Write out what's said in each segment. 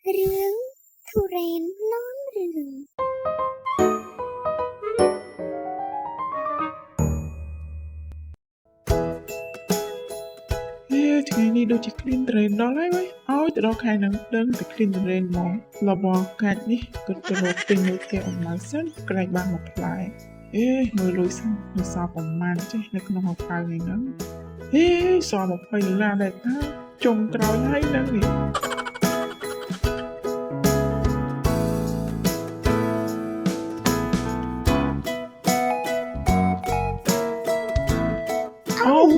រឿងទុរេននាំរឿងថ្ងៃនេះដូចជាឃ្លានត្រេនដល់ហើយវិញឲ្យទៅដល់ខែហ្នឹងដឹងតែឃ្លានត្រេនហ្មងរបស់កាច់នេះគាត់ទៅរកទិញនៅផ្ទះអ៊ំម៉ៅសិនក្រែកបានមួយផ្លែមើលលុយសិននៅសល់ប្រហែលចេះនៅក្នុងហោប៉ៅហ្នឹងសល់$20ដែរថាចុងក្រោយហើយហ្នឹងនេះ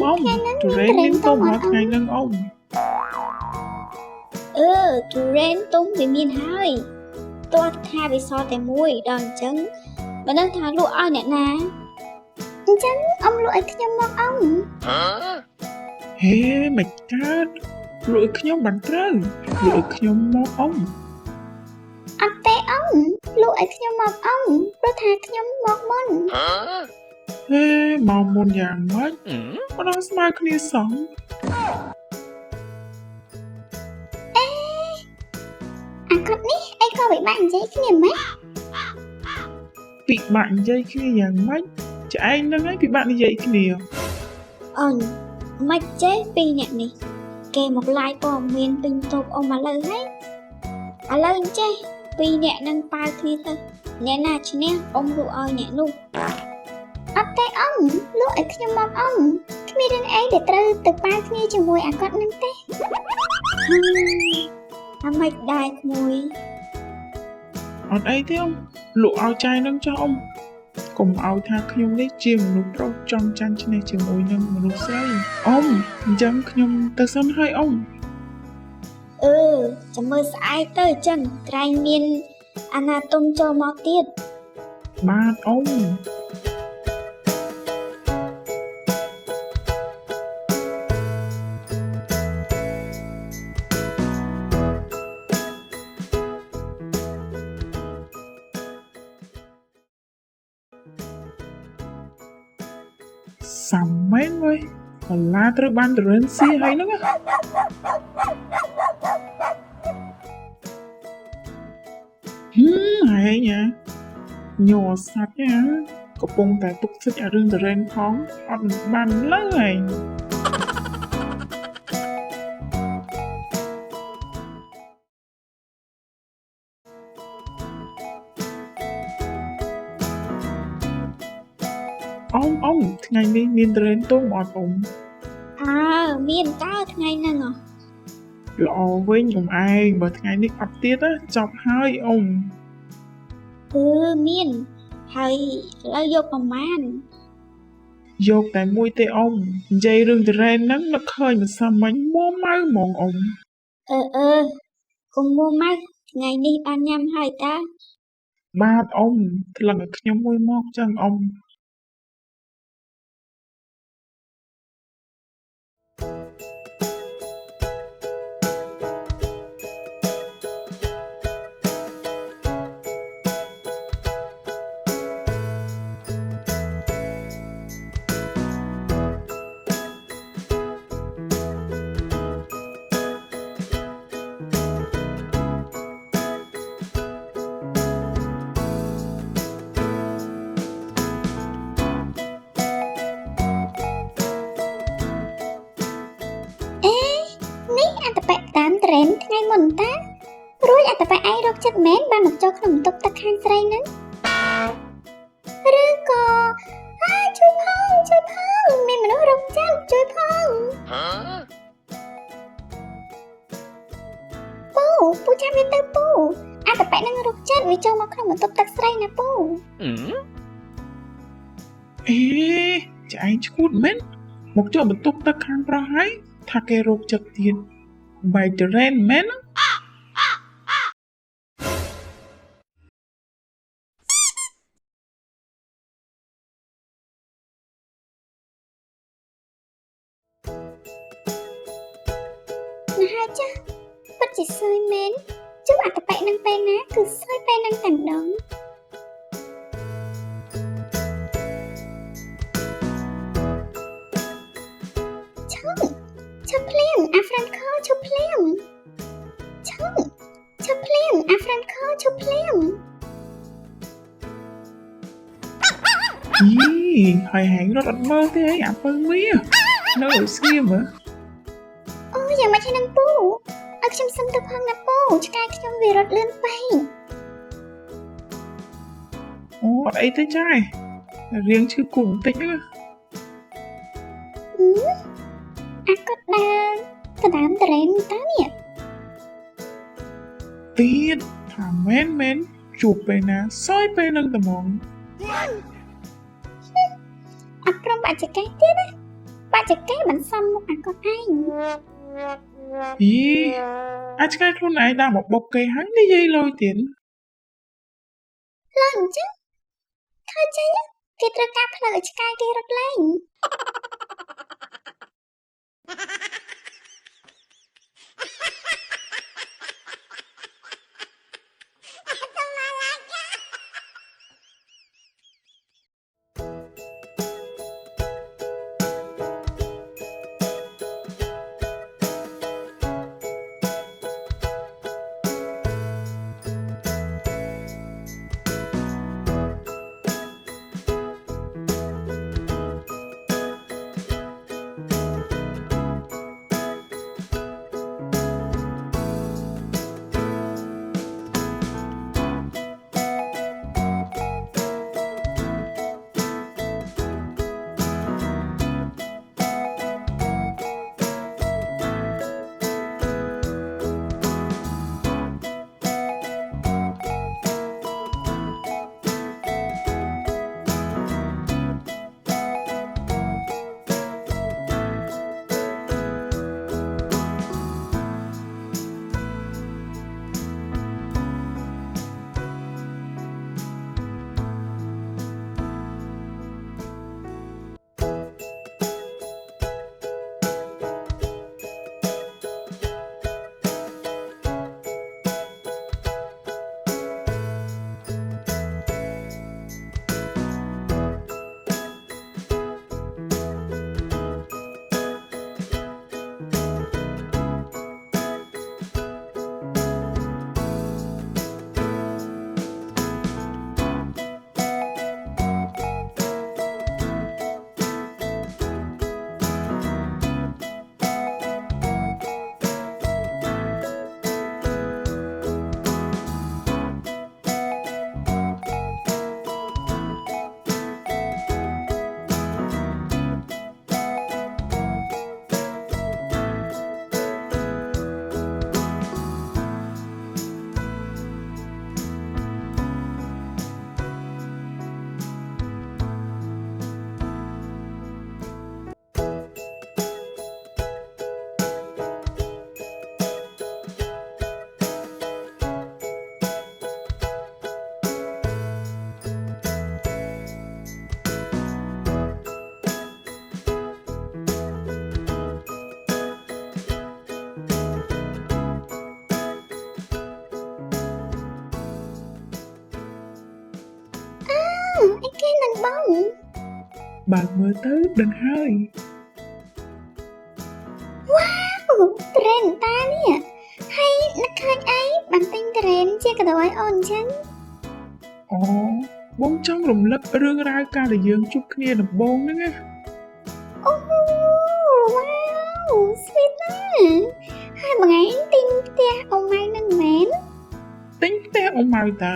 អ៊ំទុរេនមានទុំមកថ្ងៃហ្នឹងអ៊ំទុរេនទុំវាមានហើយទាស់ថាវាសល់តែមួយដល់អញ្ចឹងមិនដឹងថាលក់ឲ្យអ្នកណាអញ្ចឹងអ៊ំលក់ឲ្យខ្ញុំមកអ៊ំមិនកើតលក់ឲ្យខ្ញុំបានត្រូវលក់ឲ្យខ្ញុំមកអ៊ំអត់ទេអ៊ំលក់ឲ្យខ្ញុំមកអ៊ំព្រោះថាខ្ញុំមកមុនមកមុនយ៉ាងម៉េចមិនដល់ស្មើគ្នាសោះអាគាត់នេះអីក៏ពិបាកនិយាយគ្នាម៉េចពិបាកនិយាយគ្នាយ៉ាងម៉េចឆ្អែងហ្នឹងឯងពិបាកនិយាយគ្នាអូនមិនចេះពីអ្នកនេះគេមកឡាយព័ត៌មានពេញតូបអ៊ំឥឡូវហើយឥឡូវអញ្ចេះពីរអ្នកនឹងប៉ាវគ្នាទៅអ្នកណាឈ្នះអ៊ំលក់ឲ្យអ្នកនោះអត់ទេអ៊ំលក់ឲ្យខ្ញុំមកអ៊ំគ្មានរឿងអីដែលត្រូវទៅប៉ាវគ្នាជាមួយអាគាត់នឹងទេអាម៉េចដែរក្មួយអត់អីទេអ៊ំលក់ឲ្យចាយនឹងចុះអ៊ំកុំឲ្យថាខ្ញុំនេះជាមនុស្សប្រុសចង់ចាញ់ឈ្នះជាមួយនឹងមនុស្សស្រីអ៊ំអញ្ចឹងខ្ញុំទៅសិនហើយអ៊ំចាំមើលស្អែកទៅអញ្ចឹងក្រែងមានអាណាទុំចូលមកទៀតបាទអ៊ំសាំមែនវ៉ៃកលាត្រូវបានតរិនស៊ីហើយហ្នឹងហើយញ៉ាញ័រសាច់ណាកំពុងតែទុកចិត្តឲ្យរឿងតរិនផងអត់បានឡើយអ៊ំថ្ងៃនេះមានតរិនទុំអត់អ៊ំមានតើថ្ងៃហ្នឹងល្អវិញអ៊ំឯងបើថ្ងៃនេះអត់ទៀតចប់ហើយអ៊ំមានហើយឥឡូវយកប្រមាណយកតែមួយទេអ៊ំនិយាយរឿងតរ៉េនហ្នឹងនឹកឃើញមិនសមមិញមួម៉ៅហ្មងអ៊ំកុំមួម៉ៅថ្ងៃនេះបានញ៉ាំហើយតាបាទអ៊ំថ្លឹងឲ្យខ្ញុំមួយមកចឹងអ៊ំតាមត្រេនថ្ងៃមុនតារួចអត្តបឯងរកចិត្តមែនបានមកចូលក្នុងបន្ទប់ទឹកខាងស្រីហ្នឹងឬក៏ជួយផងមានមនុស្សរកចិត្តជួយផងពូចាំវាទៅពូអត្តបឯងនឹងរកចិត្តវាចូលមកក្នុងបន្ទប់ទឹកស្រីណាពូចាឯងឈួតមែនមកចូលបន្ទប់ទឹកខាងប្រុសហើយថាគេរកចិត្តទៀតបែកតរ៉េនមែនហើយចាពិតជាសើយមែនជួបអត្តបៈនឹងពេលណាគឺសើយពេលនឹងតែម្ដងឈប់ភ្លាមអាហ្វ្រាន់ខឈប់ភ្លាមឈប់ អាហ្វ្រាន់ខោជប់ភ្លាម ហើយហែងរត់អត់មើលទេអីអាពៅមីនៅឲ្យស្ងៀមហ៎ អូយ៉ាងម៉េចហើយនឹងពូឲ្យខ្ញុំសុំទៅផងណាពូឆ្កែខ្ញុំវារត់លឿនពេក អូអត់អីទេចាយរៀងឈឺគូបន្តិចហ្នឹង អាគាត់ដើរទៅដើមត្រេនតើនេះ ទៀតថាមែនជួបពេលណាសយពេលនឹងត្មង អាព្រមបាច់ចកេះទៀតណាបាច់ចកេះមិនសមមុខអាគាត់ឯង អាចឆ្កែខ្លួនឯងដាក់មកបុកគេហើយនិយាយលយទៀត ឡើយអញ្ចឹងឃើញចេញគេត្រូវការផ្លូវឲ្យឆ្កែគេរត់លេង អីគេនឹងបង បើកមើលទៅដឹងហើយ ត្រេនតានេះហើយនឹកឃើញអីបានទិញត្រេនជាកដោឲ្យអូនអញ្ចឹង អូបងចង់រំលឹករឿងរ៉ាវកាលដែលយើងជួបគ្នាដំបូងហ្នឹងណា អូវ៉ាវ sweet ណាស់ហើយមួយថ្ងៃទិញផ្ទះអ៊ំម៉ៅនឹងមែន ទិញផ្ទះអ៊ំម៉ៅតា